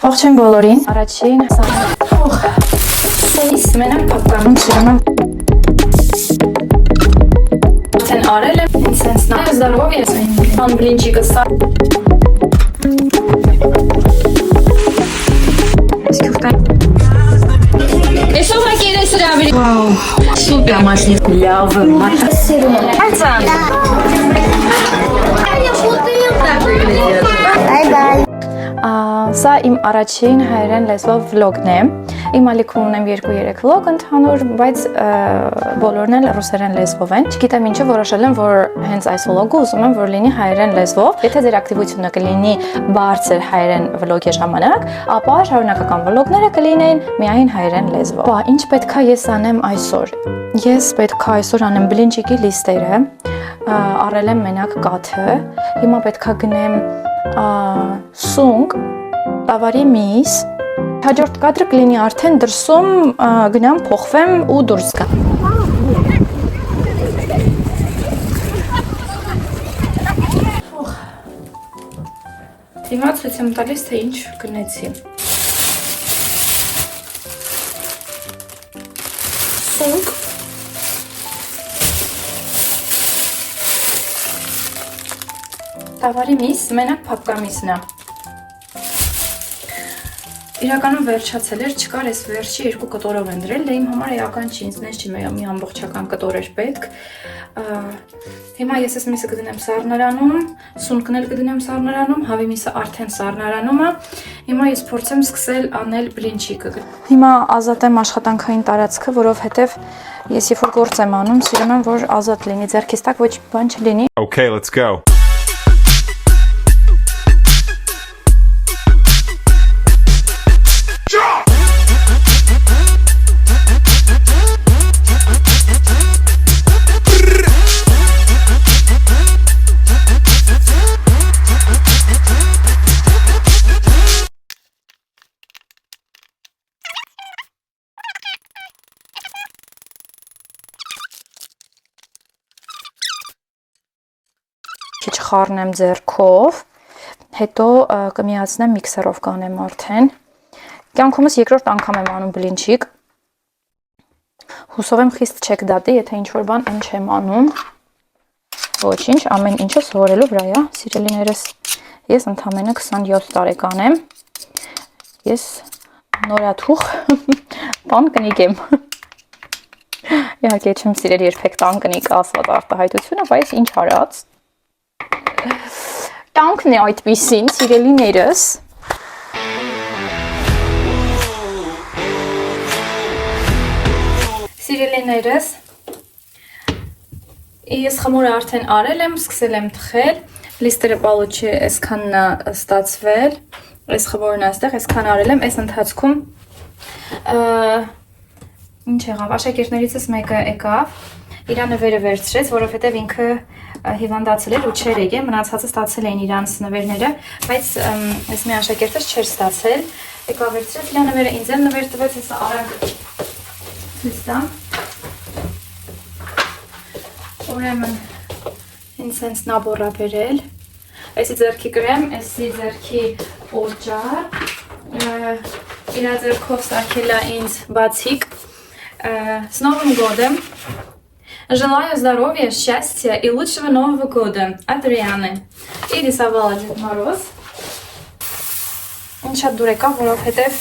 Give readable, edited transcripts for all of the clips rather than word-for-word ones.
Ողջույն բոլորին։ Առաջին սենիս մենակ պատկանում սիրում եմ Արդեն արել եմ ինձ նա զարով ես ան բլինչիկը սա Էսով հակեր է սրավիր Վաու, սուպեր մաշնի լավ Սիրում եմ Ացան Bye-bye Սա իմ առաջին հայերեն լեզվով վլոգն է Իմ ալիքում ունեմ 2-3 վլոգ ընդհանուր, բայց բոլորն էլ ռուսերեն լեզվով են Չգիտեմ ինչը որոշել եմ, որ հենց այս վլոգը ուզում եմ, որ լինի հայերեն լեզվով Եթե ձեր ակտիվությունը կլինի բարձր հայերեն վլոգի ժամանակ ապա շարունակական վլոգները կլինեն միայն հայերեն լեզվով Ինչ պետքա ես անեմ այսօր Ես պետքա այսօր անեմ բլինչիկի լիստերը Առել եմ մենակ կաթը Հիմա պետքա գնեմ սունկ, տավարի միս, հաջորդ կադրը կլինի արդեն դրսում գնամ փոխվեմ ու դուրս գամ։ Հիմա ցույց եմ տալիս, թե ինչ գնեցի։ Սունկ Տավարի միս մենակ փափկամիսն է Իրականում վերջացել էր, չկար այս վերջի 2 կտորով են դրել, դե իմ համար էական չի, ինձ նես չի մի ամբողջական կտոր էր պետք Հիմա ես այս միսը կդնեմ սառնարանում, սունկն էլ կդնեմ սառնարանում, հավի միսը արդեն սառնարանում է Հիմա ես փորձեմ սկսել անել բլինչիկը Հիմա ազատեմ աշխատանքային տարածքը, որովհետև ես երբ որ գործ եմ անում, սիրում եմ, որ ազատ լինի, ձեռքիս տակ ոչ բան չլինի Okay, let's go Քիչ խառնեմ ձեռքով, հետո կմիացնեմ միքսերով կանեմ արդեն Կյանքումս երկրորդ անգամ եմ անում բլինչիկ Հուսով եմ խիստ չեք դատի, եթե ինչ-որ բան ինչ եմ անում Ոչինչ, ամեն ինչը սովորելու վրա է, սիրելիներս Ես ընդամենը 27 տարեկան եմ Ես նորաթուխ տան կնիկ եմ Իհարկե չեմ սիրել երբեք տան կնիկ ասված արտահայտությունը, բայց ինչ արած Տանքն է այդպիսին, սիրելիներս Սիրելիներս Ես խմորը արդեն արել եմ, սկսել եմ թխել Լիստերը պալուչի այսքանն է ստացվել Այս խմորն այստեղ, այսքան արել եմ Այս ընթացքում Ինչ եղավ, աշակերտներիցս մեկը եկավ Իրա նվերը վերցրեց, որովհետև ինքը հիվանդացել էր ու չեր եկել, մնացածը ստացել էին իրանց նվերները, բայց այս մի աշակերտս չէր ստացել, եկա վերցրեց իրա նվերը, ինձ էլ նվեր տվեց, հեսա արագ ցույց տամ, ուրեմն ինձ հենց նաբոր է բերել, այսի ձեռքի կրեմ, այսի ձեռքի օրջար, իրա ձեռքով սարքել է ինձ բացիկ, с Новым годом! Желаю здоровья, счастья и лучшего Нового года от Рианы. И рисовала Дед Мороз. Ինչ շատ դուր եկավ, որովհետև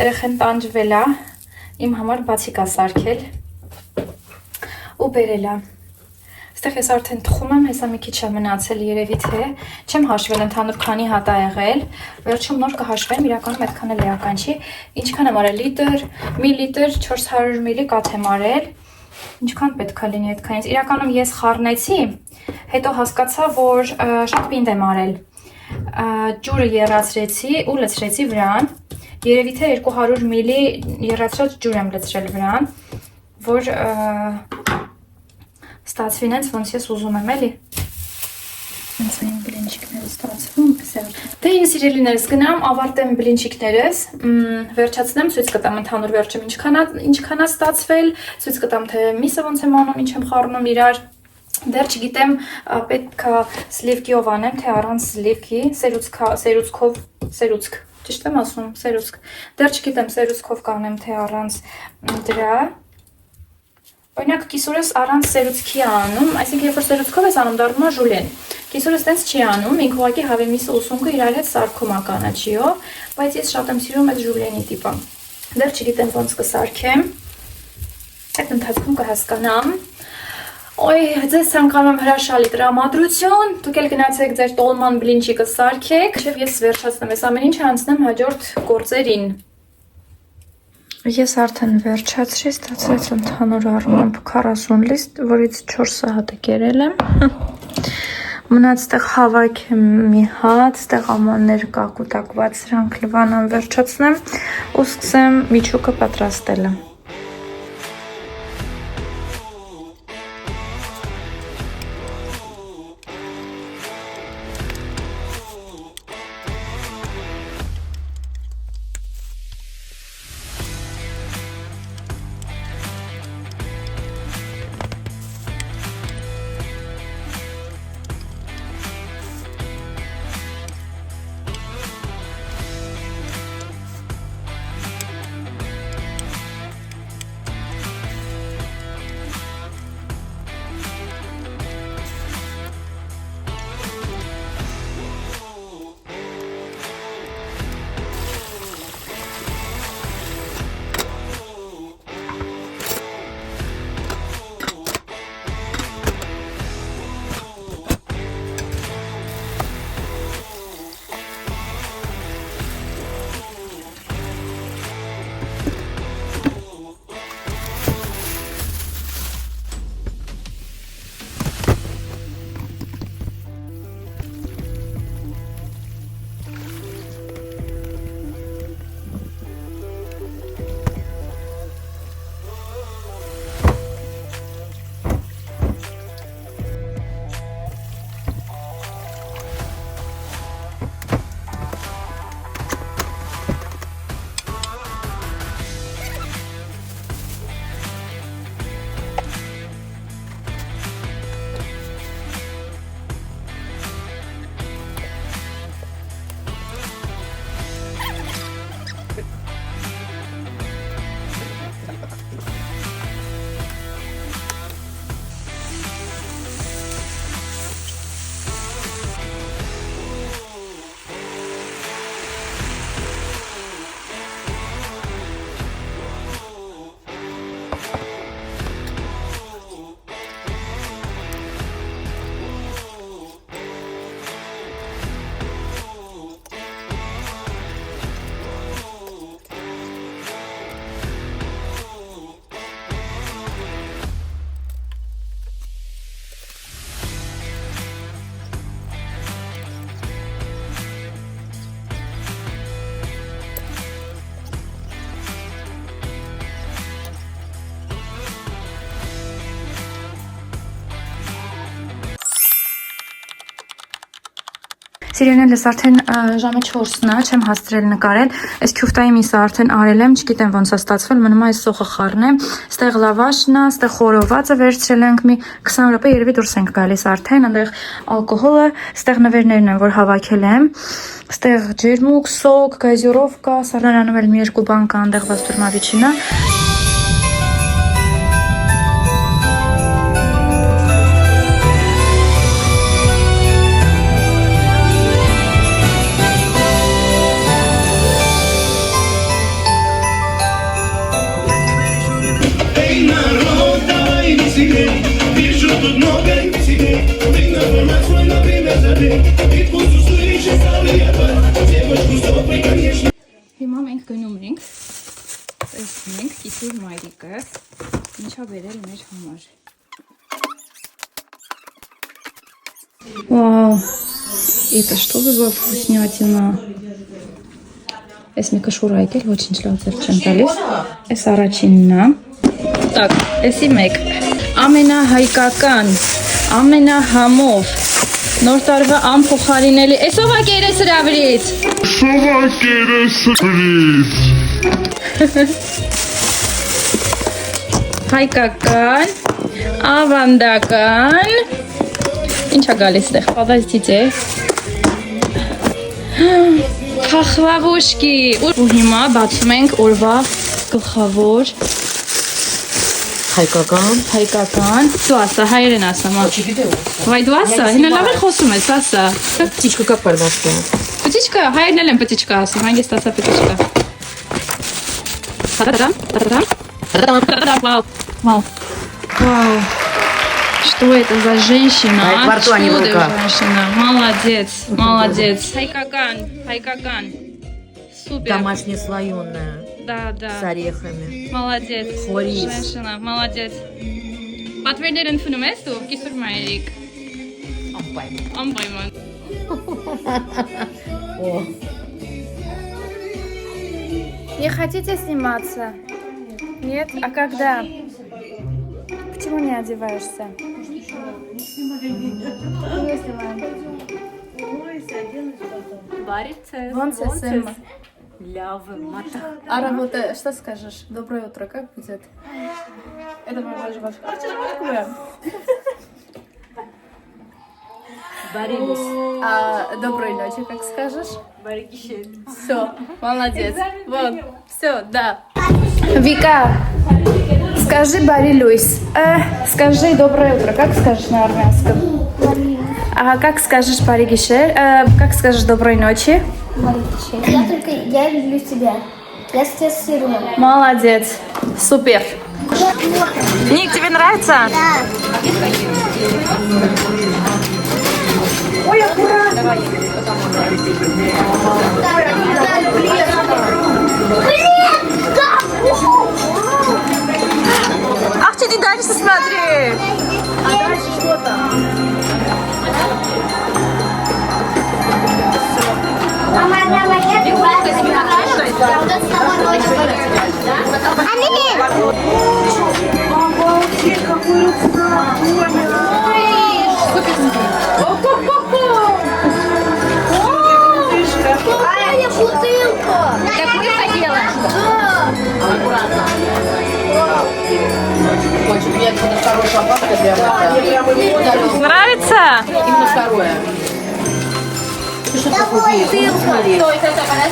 երեխեն տանջվել է, իմ համար բացիկ է սարքել ու բերել է։ Այստեղ ես արդեն թխում եմ, հեսա մի քիչ է մնացել երևի թե, չեմ հաշվել ընդհանուր քանի հատ է եղել, վերջում նոր կհաշվեմ, իրականում այդքան էլ էական չի, ինչքան եմ արել, լիտր, մի լիտր 400 մլի կաթ եմ արել, ինչքան պետք է լինի այդքանից, իրականում ես խառնեցի, հետո հասկացա, որ շատ պինդ եմ արել, ջուրը եռացրեցի ու լցրեցի վրան, երևի թե 200 մլի եռացրած ջուր եմ լցրել վրան, որ ստացվին ենց, ոնց ես ուզում եմ էլի Ենց այն բլինչիկները ստացվում Դե ինձ սիրելիներս գնամ, ավարտեմ բլինչիկներս Վերջացնեմ, ցույց կտամ ընդհանուր վերջում ինչքան է ստացվել Ցույց կտամ թե միսը ոնց եմ անում, ինչ եմ խառնում իրար Դեռ չգիտեմ պետքա սլիվկիով անեմ, թե առանց սլիվկի, սերուցք, ճիշտ եմ ասում, սերուցք։ Դեռ չգիտեմ սերուցքով կանեմ, թե առանց դրա։ Օրինակ կիսուրս առանց սերուցքի անում, այսինքն երբ որ սերուցքով ես անում, դառնում է ժուլեն։ Կիսուրս տենց չի անում, ինք ուղղակի հավեմիսը ուսունքը իրար հետ սարքում է կանաչիով, բայց ես շատ եմ սիրում այդ ժուլենի տիպը։ Դեռ չգիտեմ ոնց կսարքեմ։ Այդ ընթացքում կհասկանամ։ Ոյ, ձեզ ցանկանում եմ հրաշալի տրամադրություն, դուք էլ գնացեք ձեր տոլման բլինչիկը սարքեք, եւ ես վերջացնեմ, այս ամեն ինչը անցնեմ հաջորդ գործերին։ Ես արդեն վերջացրի, ստացվեց ընդհանուր առմամբ 40 լիստ, որից 4 հատը կերել եմ։ Մնաց ստեղ հավաքեմ մի հատ, ստեղ ամաններ կա կուտակված, սրանք լվանան վերջացնեմ ու սկսեմ միջուկը պատրաստելը։ Սիրելիներս արդեն ժամը 4-ն է, չեմ հասցրել նկարել։ Այս քյուֆտայի միսը արդեն արել եմ, չգիտեմ ոնց է ստացվել, մնում է այս սոխը խառնեմ։ Ստեղ լավաշն է, ստեղ խորովածը վերցրել ենք մի 20 րոպե երևի դուրս ենք գալիս արդեն, այնտեղ ալկոհոլը, ստեղ նվերներն են, որ հավաքել եմ։ Ստեղ ջերմուկ, սոկ, գազիրովկա, սառնարանում էլ մի երկու բան կա, այնտեղ վաստրմավիչինա։ Հիմա մենք գնում ենք, տեսնենք Կիսուր մայրիկը ինչա բերել մեր համար։ Вау, это что за вкуснятина? Ես մի կշուր այգել, ոչինչ լավ չեմ տալիս։ Այս առաջինն է։ Так, էսի մեկ։ Ամենահայկական, ամենահամով նոր տարվա անփոխարինելի։ Էսով է կերես հրավիրից։ Էսով է կերես հրավիրից։ Հայկական, ավանդական Ինչա գալիս դեղ։ Подождите։ Խախլավոշկի։ Ու հիմա բացում ենք օրվա գլխավոր հայկական։ Դու ասա, հայերեն ասա, մա։ Վայ դու ասա, հինա լավ էլ խոսում ես, ասա։ Птичка как по-русски? Птичка, հայերեն էլ են птичка ասում, հանգիստ ասա птичка։ Та-да-дам, та-да-дам. Вау. Вау. Вау. Что это за женщина? Во рту, а не в Что ты руках. женщина? Молодец, молодец. Хайкаган. Супер. Домашняя слоеная, Да, да. с орехами. Молодец. Хлорис. Женщина, молодец. Պատվերներն ֆնում ես դու, կիսուր մայրիկ։ Անպայման։ О, Не хотите сниматься? Нет? А когда? Почему не одеваешься? Не снимаем. Вон сесем. А работа, что скажешь? Доброе утро, как будет? Это моя жвачка. Доброй ночи, как скажешь? Все, молодец. Вот, все, да. Вика, скажи Барри Луис. Скажи доброе утро, как скажешь на армянском? А как скажешь Барри Гишер? Как скажешь доброй ночи? Я люблю тебя. Я с тебя сырую. Молодец, супер. Ник, тебе нравится? Да. Ах, ты дальше смотри. а дальше что там? Мама, давай, я с тобой ночью. Обалдеть, какой Какая бутылка? Так мы хотела. Очень приятно, хорошая папка для вас. Нравится? Именно второе. Ты что такое купила? Смотри.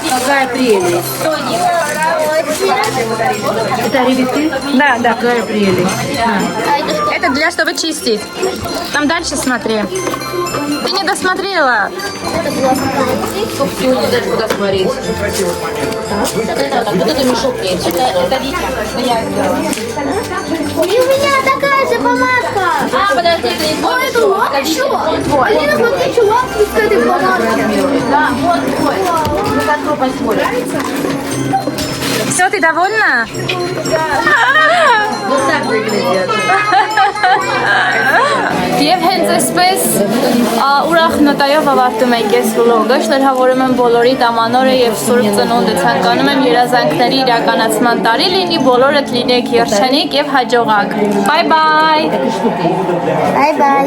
Какая прелесть. Это ребятки? Да, да. Какая прелесть. Это для чтобы чистить. Там дальше смотри. Ты не досмотрела. Сколько всего не знаешь, куда смотреть. Вот это мешок мне. Это Витя. Это я сделала. И у меня такая же помадка. Подожди, это не твой Это вот еще. Алина, смотри, чувак с этой помадкой. Да, вот твой. Мы как посмотрим. Все, ты довольна? Вот так выглядит. Եվ հենց այսպես ուրախ նոտայով ավարտում ենք այս վլոգը։ Շնորհավորում եմ բոլորիդ ամանորը եւ Սուրբ Ծնունդը ցանկանում եմ երազանքների իրականացման տարի լինի, բոլորդ լինեք երջանիկ եւ հաջողակ։ Բայ բայ։ Bye bye.